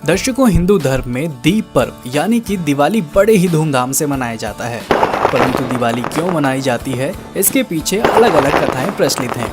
दर्शकों, हिंदू धर्म में दीप पर्व यानी कि दिवाली बड़े ही धूमधाम से मनाया जाता है। परंतु दिवाली क्यों मनाई जाती है, इसके पीछे अलग अलग कथाएं प्रचलित हैं।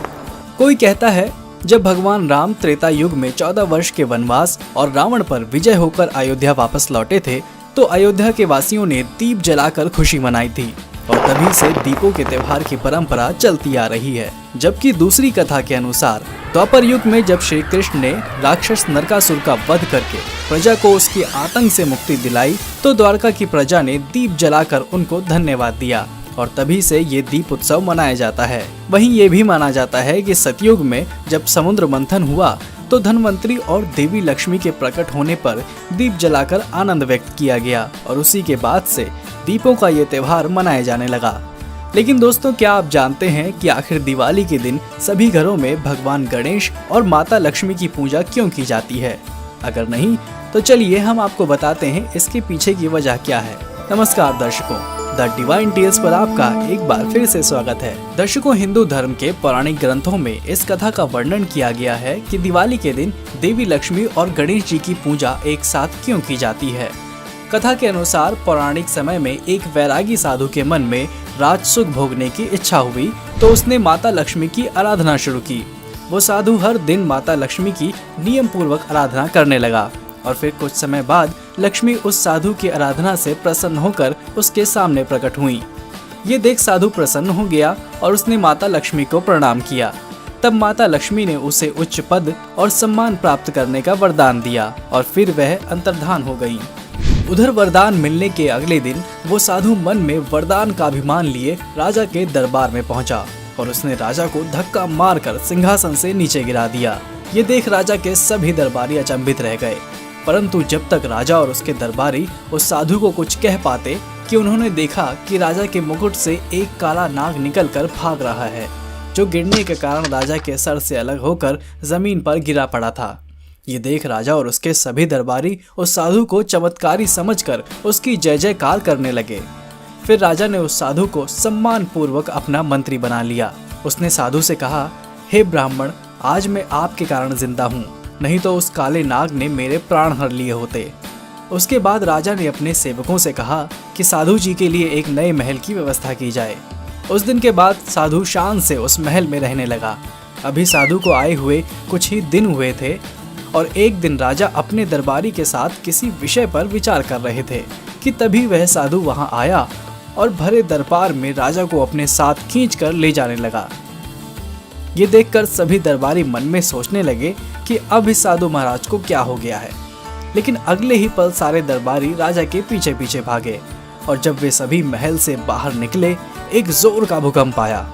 कोई कहता है जब भगवान राम त्रेता युग में 14 वर्ष के वनवास और रावण पर विजय होकर अयोध्या वापस लौटे थे, तो अयोध्या के वासियों ने दीप जलाकर खुशी मनाई थी और तभी से दीपों के त्योहार की परंपरा चलती आ रही है। जबकि दूसरी कथा के अनुसार द्वापर युग में जब श्री कृष्ण ने राक्षस नरकासुर का वध करके प्रजा को उसके आतंक से मुक्ति दिलाई, तो द्वारका की प्रजा ने दीप जलाकर उनको धन्यवाद दिया और तभी से ये दीप उत्सव मनाया जाता है। वहीं ये भी माना जाता है कि सतयुग में जब समुद्र मंथन हुआ तो धनवंतरी और देवी लक्ष्मी के प्रकट होने पर दीप जलाकर आनंद व्यक्त किया गया और उसी के बाद से दीपों का ये त्योहार मनाया जाने लगा। लेकिन दोस्तों, क्या आप जानते हैं कि आखिर दिवाली के दिन सभी घरों में भगवान गणेश और माता लक्ष्मी की पूजा क्यों की जाती है? अगर नहीं तो चलिए हम आपको बताते हैं इसके पीछे की वजह क्या है। नमस्कार दर्शकों, द डिवाइन टेल्स पर आपका एक बार फिर से स्वागत है। दर्शकों, हिंदू धर्म के पौराणिक ग्रंथों में इस कथा का वर्णन किया गया है कि दिवाली के दिन देवी लक्ष्मी और गणेश जी की पूजा एक साथ क्यों की जाती है। कथा के अनुसार पौराणिक समय में एक वैरागी साधु के मन में राजसुख भोगने की इच्छा हुई, तो उसने माता लक्ष्मी की आराधना शुरू की। वो साधु हर दिन माता लक्ष्मी की नियम पूर्वक आराधना करने लगा और फिर कुछ समय बाद लक्ष्मी उस साधु की आराधना से प्रसन्न होकर उसके सामने प्रकट हुई। ये देख साधु प्रसन्न हो गया और उसने माता लक्ष्मी को प्रणाम किया। तब माता लक्ष्मी ने उसे उच्च पद और सम्मान प्राप्त करने का वरदान दिया और फिर वह अंतर्धान हो गई। उधर वरदान मिलने के अगले दिन वो साधु मन में वरदान का अभिमान लिए राजा के दरबार में पहुंचा और उसने राजा को धक्का मारकर सिंहासन से नीचे गिरा दिया। ये देख राजा के सभी दरबारी अचंभित रह गए, परंतु जब तक राजा और उसके दरबारी उस साधु को कुछ कह पाते कि उन्होंने देखा कि राजा के मुकुट से एक काला नाग निकलकर भाग रहा है, जो गिरने के कारण राजा के सर से अलग होकर जमीन पर गिरा पड़ा था। ये देख राजा और उसके सभी दरबारी उस साधु को चमत्कारी समझकर उसकी जय जयकार करने लगे। फिर राजा ने उस साधु को सम्मान पूर्वक अपना मंत्री बना लिया। उसने साधु से कहा, हे ब्राह्मण, आज मैं आपके कारण जिंदा हूँ, नहीं तो उस काले नाग ने मेरे प्राण हर लिए होते। उसके बाद राजा ने अपने सेवकों से कहा कि साधु जी के लिए एक नए महल की व्यवस्था की जाए। उस दिन के बाद साधु शान से उस महल में रहने लगा। अभी साधु को आए हुए कुछ ही दिन हुए थे और एक दिन राजा अपने दरबारी के साथ किसी विषय पर विचार कर रहे थे कि तभी वह साधु वहां आया और भरे दरबार में राजा को अपने साथ खींचकर ले जाने लगा। ये देखकर सभी दरबारी मन में सोचने लगे कि अब इस साधु महाराज को क्या हो गया है। लेकिन अगले ही पल सारे दरबारी राजा के पीछे पीछे भागे और जब वे सभी महल से बाहर निकले, एक जोर का भूकंप आया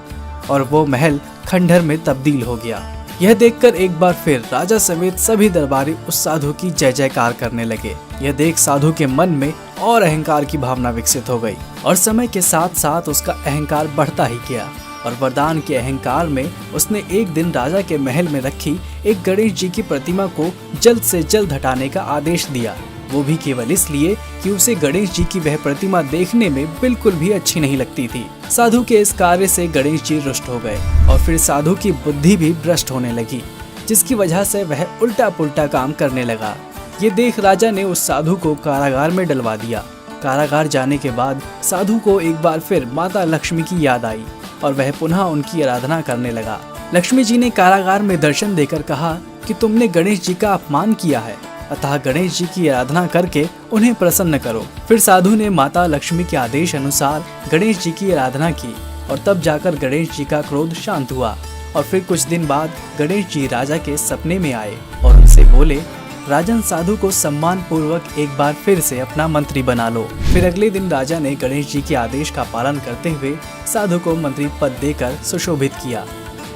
और वो महल खंडहर में तब्दील हो गया। यह देखकर एक बार फिर राजा समेत सभी दरबारी उस साधु की जय जयकार करने लगे। यह देख साधु के मन में और अहंकार की भावना विकसित हो गई और समय के साथ साथ उसका अहंकार बढ़ता ही गया और वरदान के अहंकार में उसने एक दिन राजा के महल में रखी एक गणेश जी की प्रतिमा को जल्द से जल्द हटाने का आदेश दिया। वो भी केवल इसलिए कि उसे गणेश जी की वह प्रतिमा देखने में बिल्कुल भी अच्छी नहीं लगती थी। साधु के इस कार्य से गणेश जी रुष्ट हो गए और फिर साधु की बुद्धि भी भ्रष्ट होने लगी, जिसकी वजह से वह उल्टा पुल्टा काम करने लगा। ये देख राजा ने उस साधु को कारागार में डलवा दिया। कारागार जाने के बाद साधु को एक बार फिर माता लक्ष्मी की याद आई और वह पुनः उनकी आराधना करने लगा। लक्ष्मी जी ने कारागार में दर्शन देकर कहा कि तुमने गणेश जी का अपमान किया है, अतः गणेश जी की आराधना करके उन्हें प्रसन्न करो। फिर साधु ने माता लक्ष्मी के आदेश अनुसार गणेश जी की आराधना की और तब जाकर गणेश जी का क्रोध शांत हुआ और फिर कुछ दिन बाद गणेश जी राजा के सपने में आए और उनसे बोले, राजन, साधु को सम्मान पूर्वक एक बार फिर से अपना मंत्री बना लो। फिर अगले दिन राजा ने गणेश जी के आदेश का पालन करते हुए साधु को मंत्री पद देकर सुशोभित किया।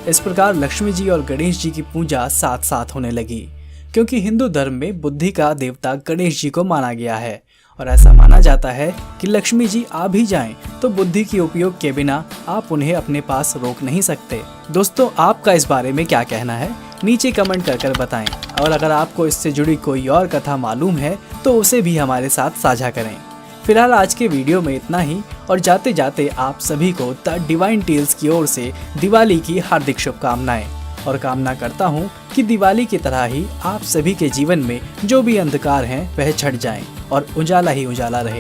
इस प्रकार लक्ष्मी जी और गणेश जी की पूजा साथ साथ होने लगी, क्योंकि हिंदू धर्म में बुद्धि का देवता गणेश जी को माना गया है और ऐसा माना जाता है कि लक्ष्मी जी आ भी जाएं तो बुद्धि के उपयोग के बिना आप उन्हें अपने पास रोक नहीं सकते। दोस्तों, आपका इस बारे में क्या कहना है, नीचे कमेंट कर बताएं और अगर आपको इससे जुड़ी कोई और कथा मालूम है तो उसे भी हमारे साथ साझा करें। फिलहाल आज के वीडियो में इतना ही और जाते जाते आप सभी को द डिवाइन टेल्स की ओर से दिवाली की हार्दिक शुभकामनाएं। और कामना करता हूँ कि दिवाली की तरह ही आप सभी के जीवन में जो भी अंधकार हैं वह छट जाएं और उजाला ही उजाला रहे।